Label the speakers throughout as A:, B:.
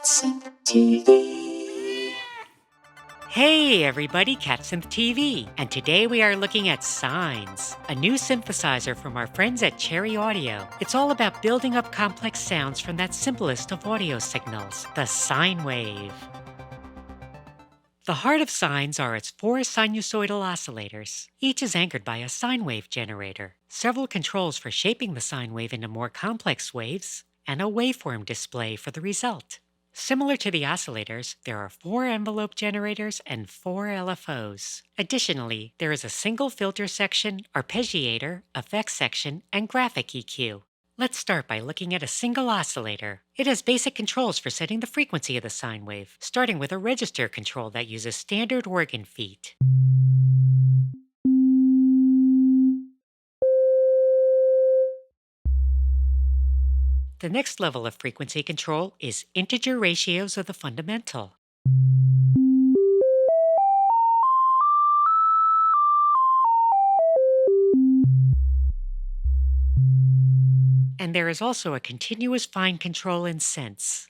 A: Synth TV.
B: Hey everybody, CatSynth TV, and today we are looking at Sines, a new synthesizer from our friends at Cherry Audio. It's all about building up complex sounds from that simplest of audio signals, the sine wave. The heart of sines are its four sinusoidal oscillators. Each is anchored by a sine wave generator, several controls for shaping the sine wave into more complex waves, and a waveform display for the result. Similar to the oscillators, there are four envelope generators and four LFOs. Additionally, there is a single filter section, arpeggiator, effects section, and graphic EQ. Let's start by looking at a single oscillator. It has basic controls for setting the frequency of the sine wave, starting with a register control that uses standard organ feet. The next level of frequency control is integer ratios of the fundamental. And there is also a continuous fine control in sense.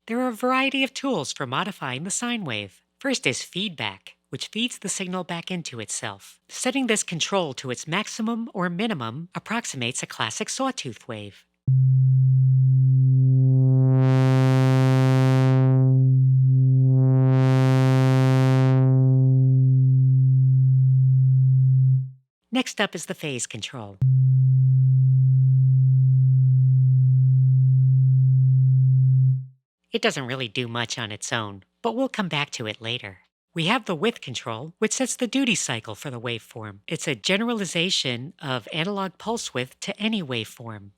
B: There are a variety of tools for modifying the sine wave. First is feedback, which feeds the signal back into itself. Setting this control to its maximum or minimum approximates a classic sawtooth wave. Next up is the phase control. It doesn't really do much on its own, but we'll come back to it later. We have the width control, which sets the duty cycle for the waveform. It's a generalization of analog pulse width to any waveform.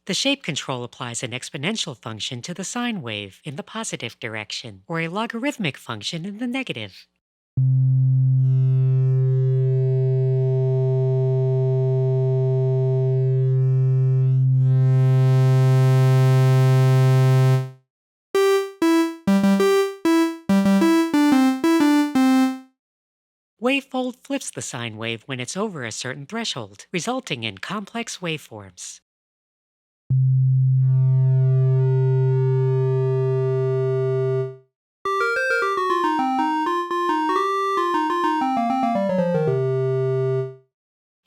B: The shape control applies an exponential function to the sine wave in the positive direction, or a logarithmic function in the negative. Wavefold flips the sine wave when it's over a certain threshold, resulting in complex waveforms.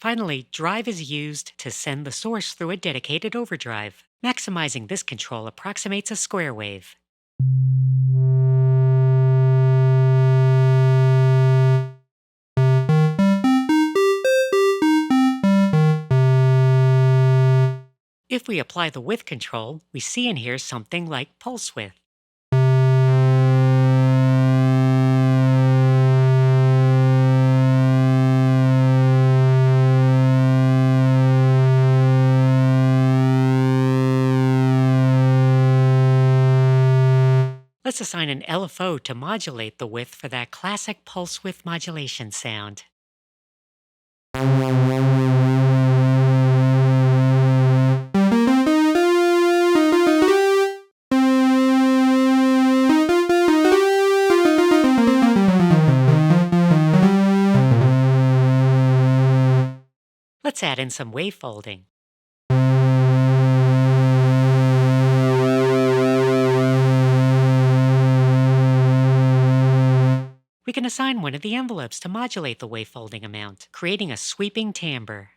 B: Finally, drive is used to send the source through a dedicated overdrive. Maximizing this control approximates a square wave. If we apply the width control, we see and hear something like pulse width. Let's assign an LFO to modulate the width for that classic pulse width modulation sound. Let's add in some wavefolding. We can assign one of the envelopes to modulate the wavefolding amount, creating a sweeping timbre.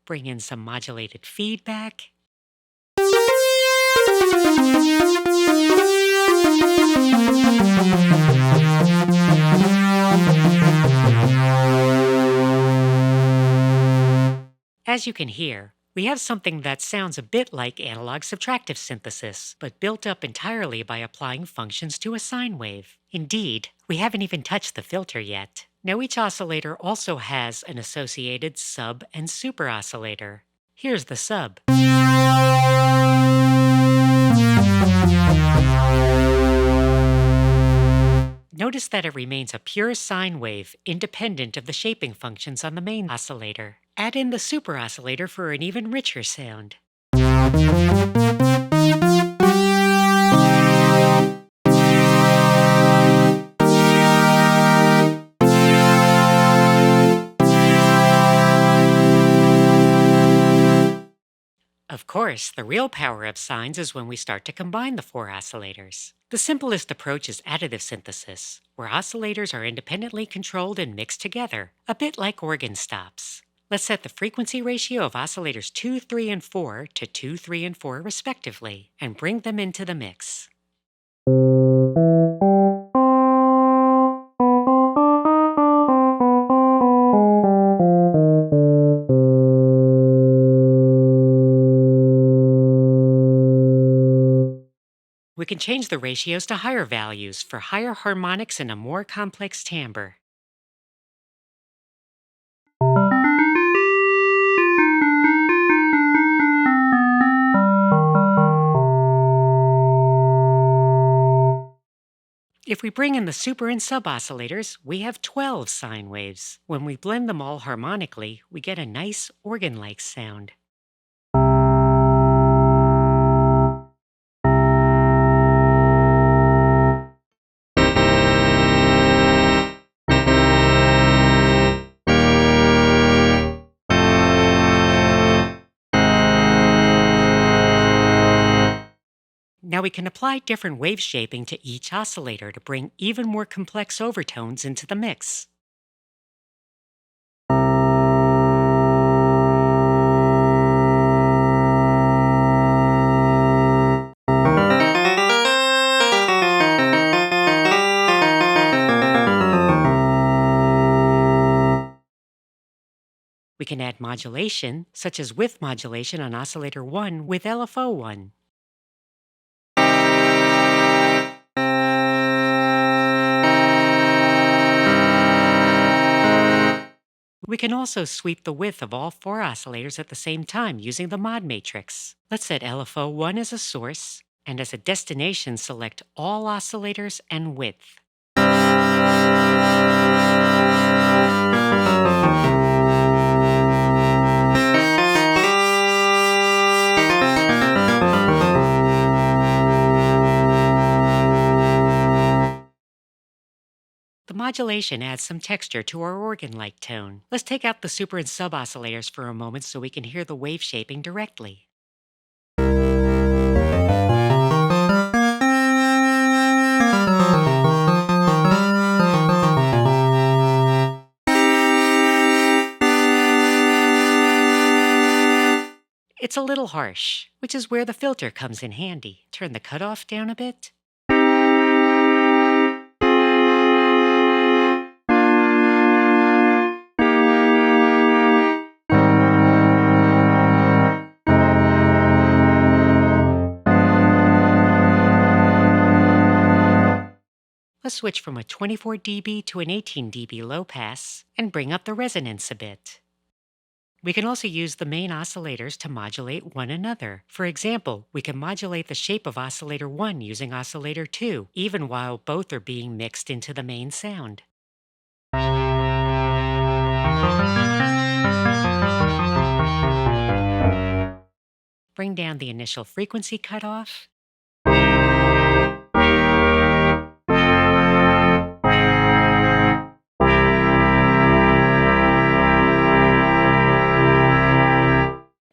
B: Bring in some modulated feedback. As you can hear, we have something that sounds a bit like analog subtractive synthesis, but built up entirely by applying functions to a sine wave. Indeed, we haven't even touched the filter yet. Now each oscillator also has an associated sub and super oscillator. Here's the sub. Notice that it remains a pure sine wave, independent of the shaping functions on the main oscillator. Add in the super oscillator for an even richer sound. Of course, the real power of sines is when we start to combine the four oscillators. The simplest approach is additive synthesis, where oscillators are independently controlled and mixed together, a bit like organ stops. Let's set the frequency ratio of oscillators 2, 3, and 4 to 2, 3, and 4 respectively, and bring them into the mix. We can change the ratios to higher values for higher harmonics and a more complex timbre. If we bring in the super and sub oscillators, we have 12 sine waves. When we blend them all harmonically, we get a nice organ-like sound. Now we can apply different wave shaping to each oscillator to bring even more complex overtones into the mix. We can add modulation, such as width modulation on oscillator 1 with LFO1. We can also sweep the width of all four oscillators at the same time using the mod matrix. Let's set LFO1 as a source, and as a destination select all oscillators and width. The modulation adds some texture to our organ-like tone. Let's take out the super and sub oscillators for a moment so we can hear the wave shaping directly. It's a little harsh, which is where the filter comes in handy. Turn the cutoff down a bit. Let's switch from a 24 dB to an 18 dB low pass and bring up the resonance a bit. We can also use the main oscillators to modulate one another. For example, we can modulate the shape of oscillator 1 using oscillator 2, even while both are being mixed into the main sound. Bring down the initial frequency cutoff.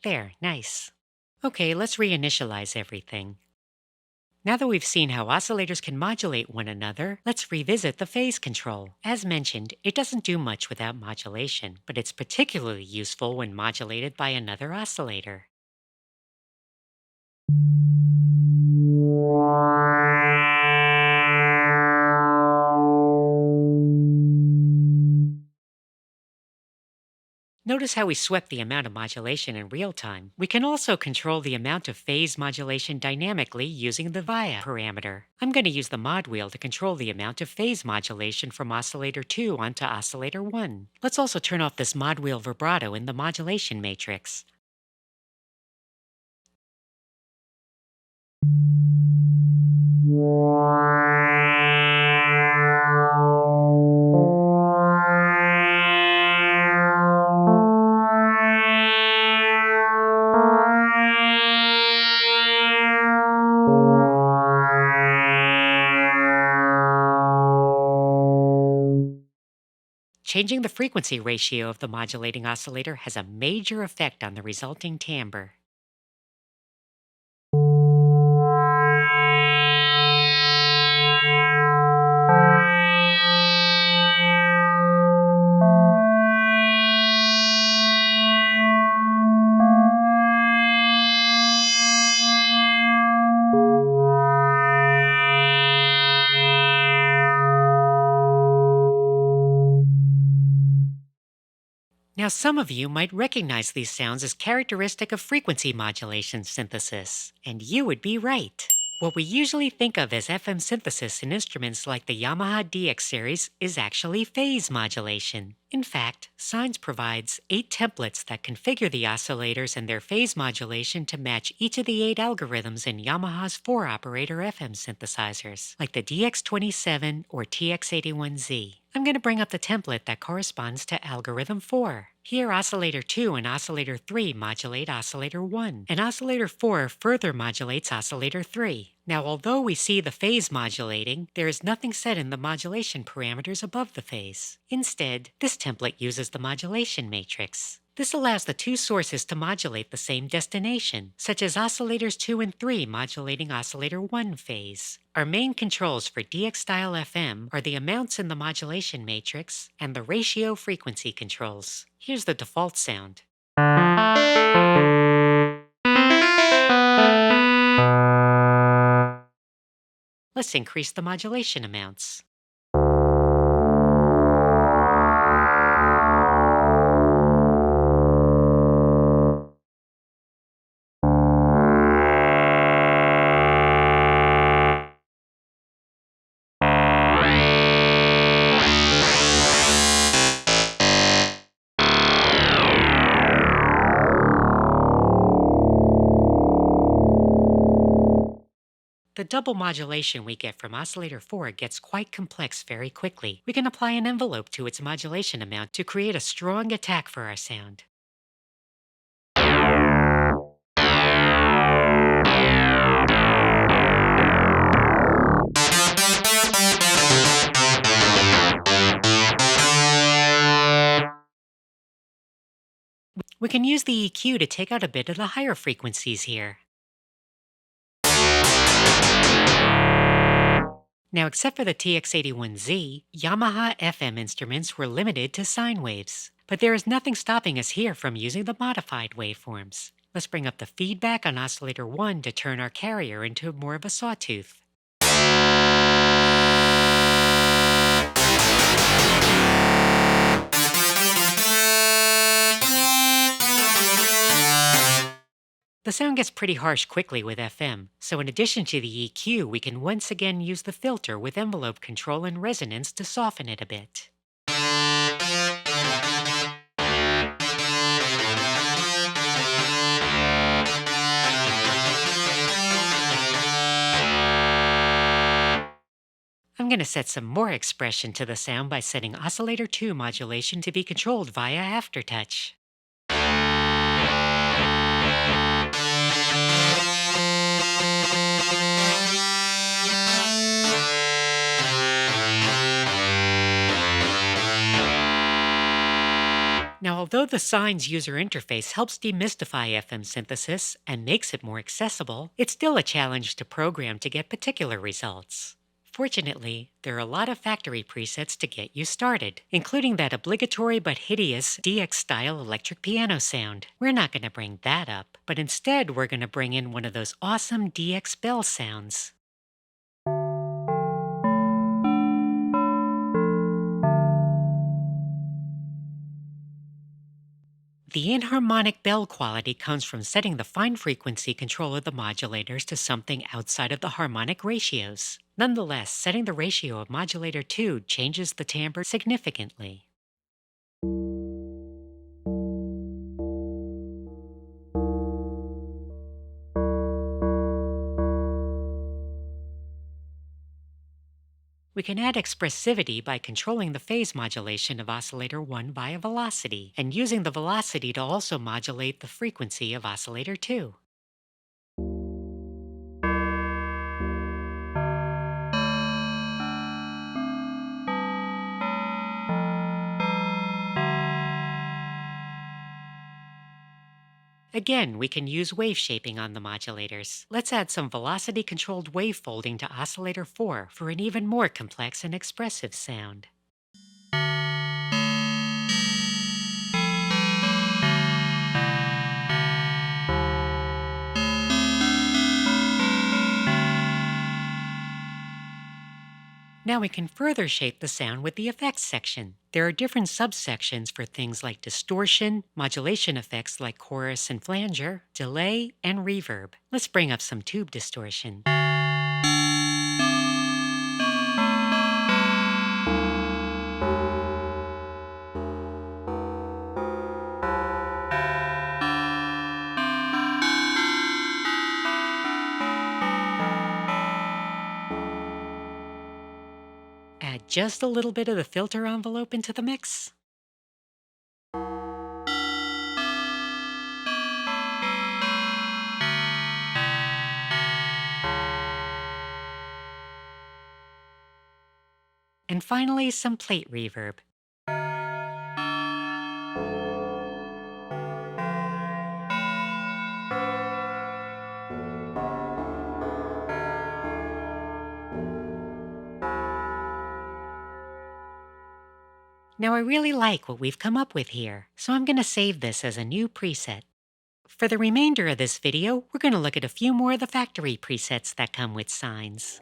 B: There, nice. Okay, let's reinitialize everything. Now that we've seen how oscillators can modulate one another, let's revisit the phase control. As mentioned, it doesn't do much without modulation, but it's particularly useful when modulated by another oscillator. Notice how we swept the amount of modulation in real time. We can also control the amount of phase modulation dynamically using the VIA parameter. I'm going to use the mod wheel to control the amount of phase modulation from oscillator 2 onto oscillator 1. Let's also turn off this mod wheel vibrato in the modulation matrix. Changing the frequency ratio of the modulating oscillator has a major effect on the resulting timbre. Now, some of you might recognize these sounds as characteristic of frequency modulation synthesis, and you would be right. What we usually think of as FM synthesis in instruments like the Yamaha DX series is actually phase modulation. In fact, Sine provides 8 templates that configure the oscillators and their phase modulation to match each of the 8 algorithms in Yamaha's 4-operator FM synthesizers, like the DX27 or TX81Z. I'm going to bring up the template that corresponds to algorithm 4. Here, oscillator 2 and oscillator 3 modulate oscillator 1, and oscillator 4 further modulates oscillator 3. Now, although we see the phase modulating, there is nothing set in the modulation parameters above the phase. Instead, this template uses the modulation matrix. This allows the 2 sources to modulate the same destination, such as oscillators 2 and 3 modulating oscillator 1 phase. Our main controls for DX-style FM are the amounts in the modulation matrix and the ratio frequency controls. Here's the default sound. Let's increase the modulation amounts. The double modulation we get from oscillator 4 gets quite complex very quickly. We can apply an envelope to its modulation amount to create a strong attack for our sound. We can use the EQ to take out a bit of the higher frequencies here. Now, except for the TX81Z, Yamaha FM instruments were limited to sine waves. But there is nothing stopping us here from using the modified waveforms. Let's bring up the feedback on oscillator 1 to turn our carrier into more of a sawtooth. The sound gets pretty harsh quickly with FM, so in addition to the EQ, we can once again use the filter with envelope control and resonance to soften it a bit. I'm going to set some more expression to the sound by setting oscillator 2 modulation to be controlled via aftertouch. Now, although the Sine's user interface helps demystify FM synthesis and makes it more accessible, it's still a challenge to program to get particular results. Fortunately, there are a lot of factory presets to get you started, including that obligatory but hideous DX-style electric piano sound. We're not going to bring that up, but instead we're going to bring in one of those awesome DX bell sounds. The inharmonic bell quality comes from setting the fine frequency control of the modulators to something outside of the harmonic ratios. Nonetheless, setting the ratio of modulator 2 changes the timbre significantly. We can add expressivity by controlling the phase modulation of oscillator 1 via velocity, and using the velocity to also modulate the frequency of oscillator 2. Again, we can use wave shaping on the modulators. Let's add some velocity-controlled wavefolding to oscillator 4 for an even more complex and expressive sound. Now we can further shape the sound with the effects section. There are different subsections for things like distortion, modulation effects like chorus and flanger, delay, and reverb. Let's bring up some tube distortion. Add just a little bit of the filter envelope into the mix. And finally, some plate reverb. Now I really like what we've come up with here, so I'm going to save this as a new preset. For the remainder of this video, we're going to look at a few more of the factory presets that come with Sines.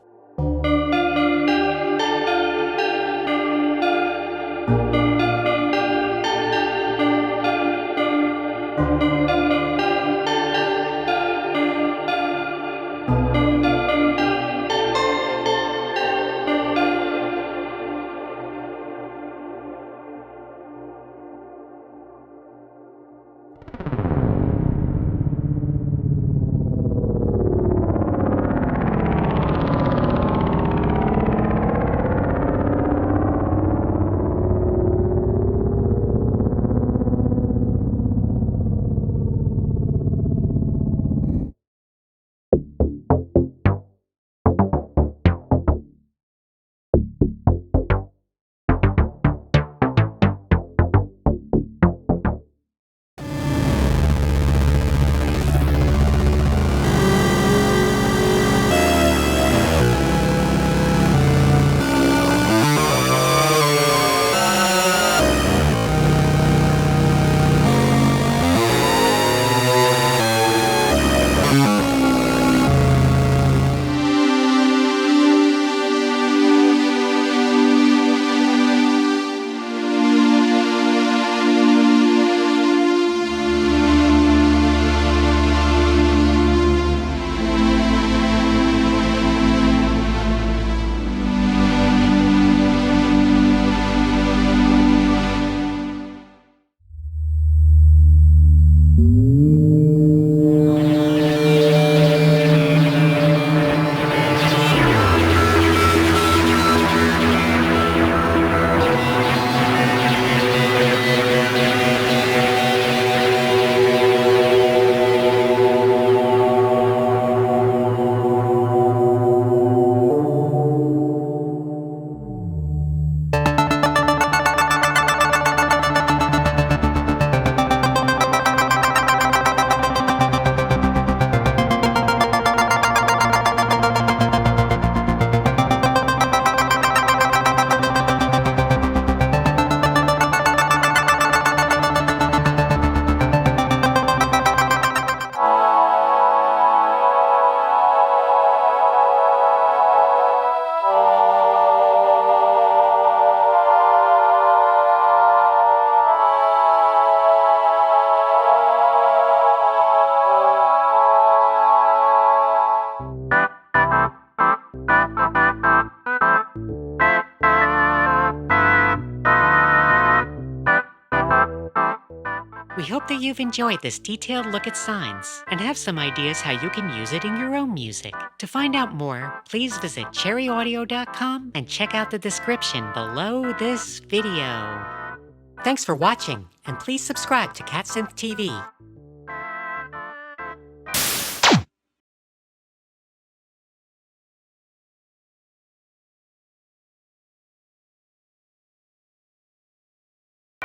B: We hope that you've enjoyed this detailed look at Sines and have some ideas how you can use it in your own music. To find out more, please visit cherryaudio.com and check out the description below this video. Thanks for watching, and please subscribe to CatSynth TV.